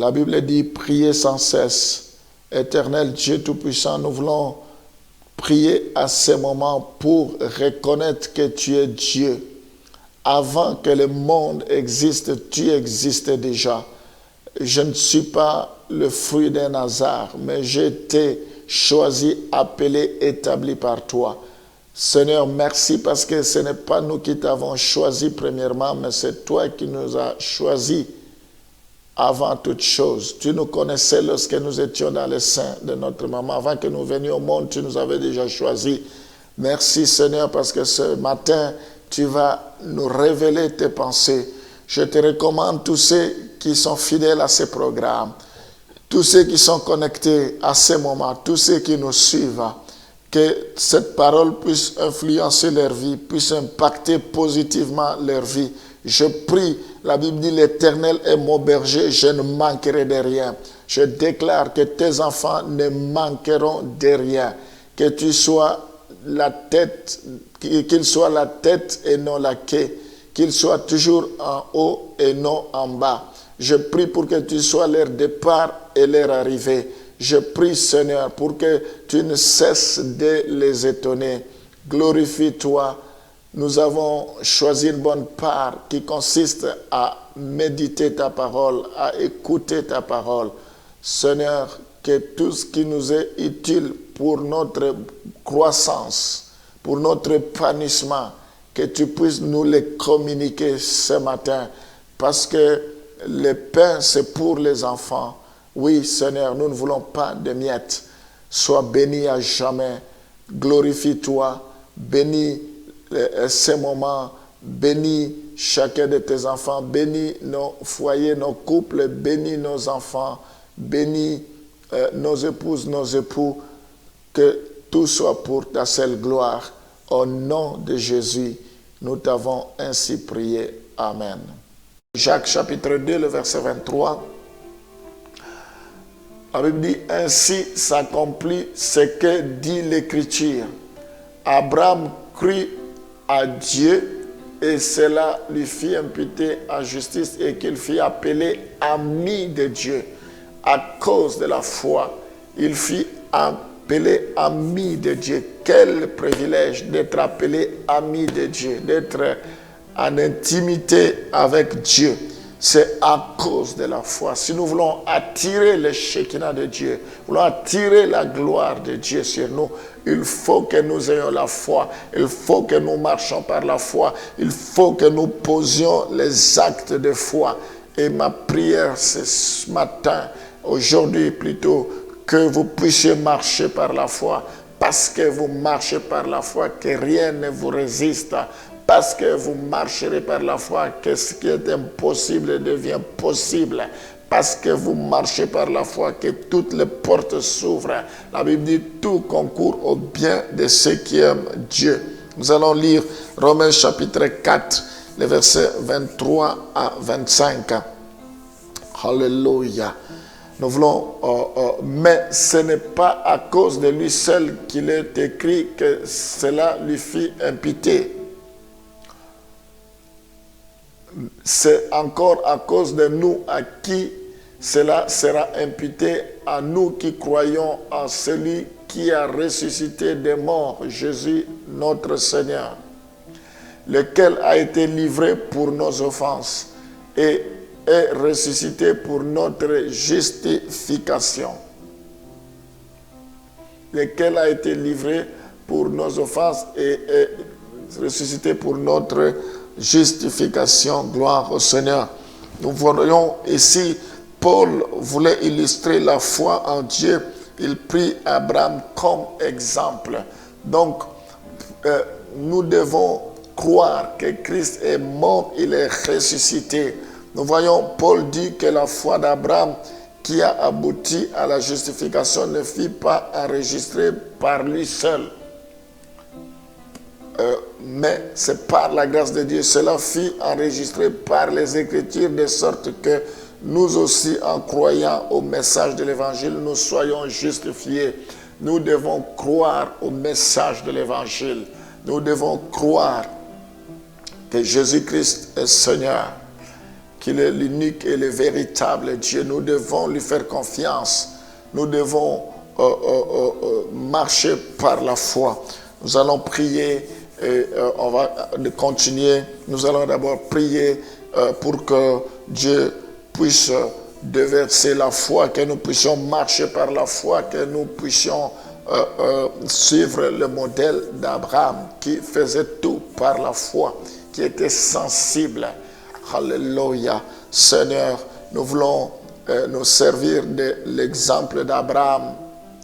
La Bible dit, priez sans cesse. Éternel Dieu Tout-Puissant, nous voulons prier à ces moments pour reconnaître que tu es Dieu. Avant que le monde existe, tu existais déjà. Je ne suis pas le fruit d'un hasard, mais j'ai été choisi, appelé, établi par toi. Seigneur, merci parce que ce n'est pas nous qui t'avons choisi premièrement, mais c'est toi qui nous as choisis avant toute chose. Tu nous connaissais lorsque nous étions dans le sein de notre maman. Avant que nous venions au monde, tu nous avais déjà choisis. Merci Seigneur parce que ce matin, tu vas nous révéler tes pensées. Je te recommande tous ceux qui sont fidèles à ces programmes, tous ceux qui sont connectés à ces moments, tous ceux qui nous suivent, que cette parole puisse influencer leur vie, puisse impacter positivement leur vie. Je prie, la Bible dit, l'Éternel est mon berger, je ne manquerai de rien. Je déclare que tes enfants ne manqueront de rien. Que tu sois la tête, qu'il soit la tête et non la queue, qu'il soit toujours en haut et non en bas. Je prie pour que tu sois leur départ et leur arrivée. Je prie, Seigneur, pour que tu ne cesses de les étonner. Glorifie-toi. Nous avons choisi une bonne part qui consiste à méditer ta parole, à écouter ta parole. Seigneur, que tout ce qui nous est utile pour notre croissance, pour notre épanouissement, que tu puisses nous les communiquer ce matin. Parce que le pain, c'est pour les enfants. Oui, Seigneur, nous ne voulons pas de miettes. Sois béni à jamais. Glorifie-toi. Bénis ces moments. Bénis chacun de tes enfants. Bénis nos foyers, nos couples. Bénis nos enfants. Bénis nos épouses, nos époux. Que tout soit pour ta seule gloire. Au nom de Jésus, nous t'avons ainsi prié. Amen. Jacques chapitre 2, le verset 23. La Bible dit, ainsi s'accomplit ce que dit l'Écriture. Abraham crut à Dieu et cela lui fit imputer à justice et qu'il fut appelé ami de Dieu. À cause de la foi, il fut appelé ami de Dieu. Quel privilège d'être appelé ami de Dieu, d'être en intimité avec Dieu. C'est à cause de la foi. Si nous voulons attirer le Shekinah de Dieu, voulons attirer la gloire de Dieu sur nous, il faut que nous ayons la foi. Il faut que nous marchions par la foi. Il faut que nous posions les actes de foi. Et ma prière, c'est ce matin, aujourd'hui plutôt, que vous puissiez marcher par la foi. Parce que vous marchez par la foi, que rien ne vous résiste. Parce que vous marcherez par la foi, que ce qui est impossible devient possible. Parce que vous marchez par la foi, que toutes les portes s'ouvrent. La Bible dit, tout concourt au bien de ceux qui aiment Dieu. Nous allons lire Romains chapitre 4, les versets 23 à 25. Alléluia. Nous voulons, mais ce n'est pas à cause de lui seul qu'il est écrit que cela lui fit imputer. C'est encore à cause de nous à qui cela sera imputé, à nous qui croyons en celui qui a ressuscité des morts, Jésus notre Seigneur, lequel a été livré pour nos offenses et est ressuscité pour notre justification. Lequel a été livré pour nos offenses et est ressuscité pour notre justification. Gloire au Seigneur. Nous voyons ici, Paul voulait illustrer la foi en Dieu. Il prit Abraham comme exemple. Donc, nous devons croire que Christ est mort, il est ressuscité. Nous voyons, Paul dit que la foi d'Abraham qui a abouti à la justification ne fut pas enregistrée par lui seul. Mais c'est par la grâce de Dieu. Cela fut enregistré par les Écritures de sorte que nous aussi, en croyant au message de l'Évangile, nous soyons justifiés. Nous devons croire au message de l'Évangile. Nous devons croire que Jésus-Christ est Seigneur. qu'il est l'unique et le véritable Dieu. Nous devons lui faire confiance. Nous devons marcher par la foi. Nous allons prier et on va continuer. Nous allons d'abord prier pour que Dieu puisse déverser la foi, que nous puissions marcher par la foi, que nous puissions suivre le modèle d'Abraham qui faisait tout par la foi, qui était sensible. Alléluia. Seigneur, nous voulons nous servir de l'exemple d'Abraham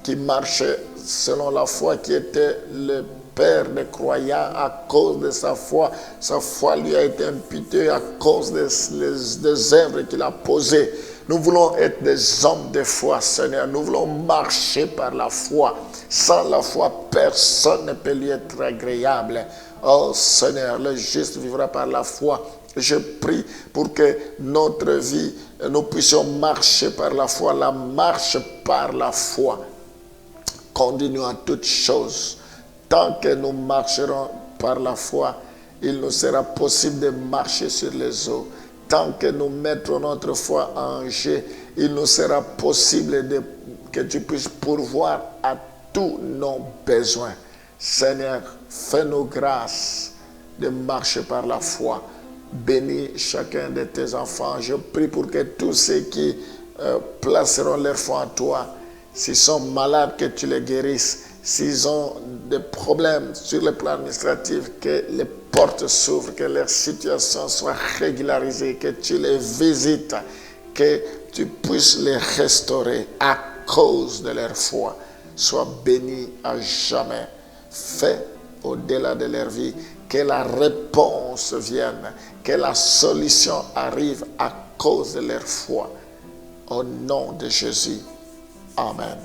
qui marchait selon la foi, qui était le père des croyants à cause de sa foi. Sa foi lui a été imputée à cause des œuvres qu'il a posées. Nous voulons être des hommes de foi, Seigneur. Nous voulons marcher par la foi. Sans la foi, personne ne peut lui être agréable. Oh Seigneur, le juste vivra par la foi. Je prie pour que notre vie, nous puissions marcher par la foi. La marche par la foi conduit à toutes choses. Tant que nous marcherons par la foi, il nous sera possible de marcher sur les eaux. Tant que nous mettrons notre foi en jeu, il nous sera possible que tu puisses pourvoir à tous nos besoins. Seigneur, fais-nous grâce de marcher par la foi. Bénis chacun de tes enfants. Je prie pour que tous ceux qui placeront leur foi en toi, s'ils sont malades, que tu les guérisses. S'ils ont des problèmes sur le plan administratif, que les portes s'ouvrent, que leur situation soit régularisée, que tu les visites, que tu puisses les restaurer à cause de leur foi. Sois béni à jamais. Fais au-delà de leur vie que la réponse vienne, que la solution arrive à cause de leur foi. Au nom de Jésus. Amen.